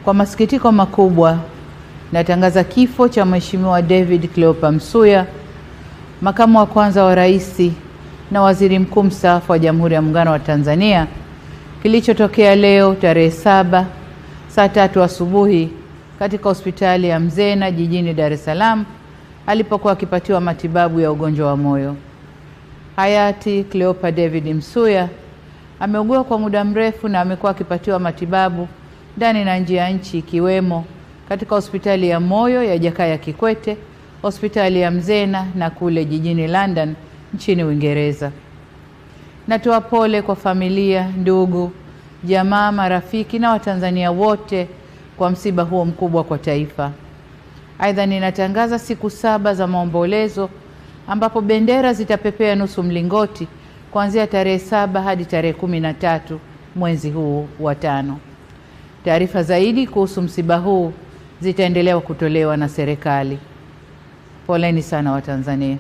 Kwa masikitiko makubwa, natangaza kifo cha Mheshimiwa David Cleopa Msuya, makamu wa kwanza wa rais na waziri mkuu mstaafu wa Jamhuri ya Muungano wa Tanzania, kilichotokea leo tarehe 7 saa 3 asubuhi katika hospitali ya Mzena jijini Dar es Salaam alipokuwa akipatiwa matibabu ya ugonjwa wa moyo. Hayati Cleopa David Msuya ameugua kwa muda mrefu na amekuwa akipatiwa matibabu ndani na nje ya nchi, ikiwemo katika hospitali ya moyo ya Jakaya Kikwete, hospitali ya Mzena na kule jijini London nchini Uingereza. Natoa pole kwa familia, ndugu, jamaa, marafiki na Watanzania wote kwa msiba huo mkubwa kwa taifa. Aidha, ninatangaza siku 7 za maombolezo ambapo bendera zitapepea nusu mlingoti kuanzia tarehe 7 hadi tarehe 13 mwezi huu wa 5. Taarifa zaidi kuhusu msiba huu zitaendelea kutolewa na serikali. Poleni sana Watanzania.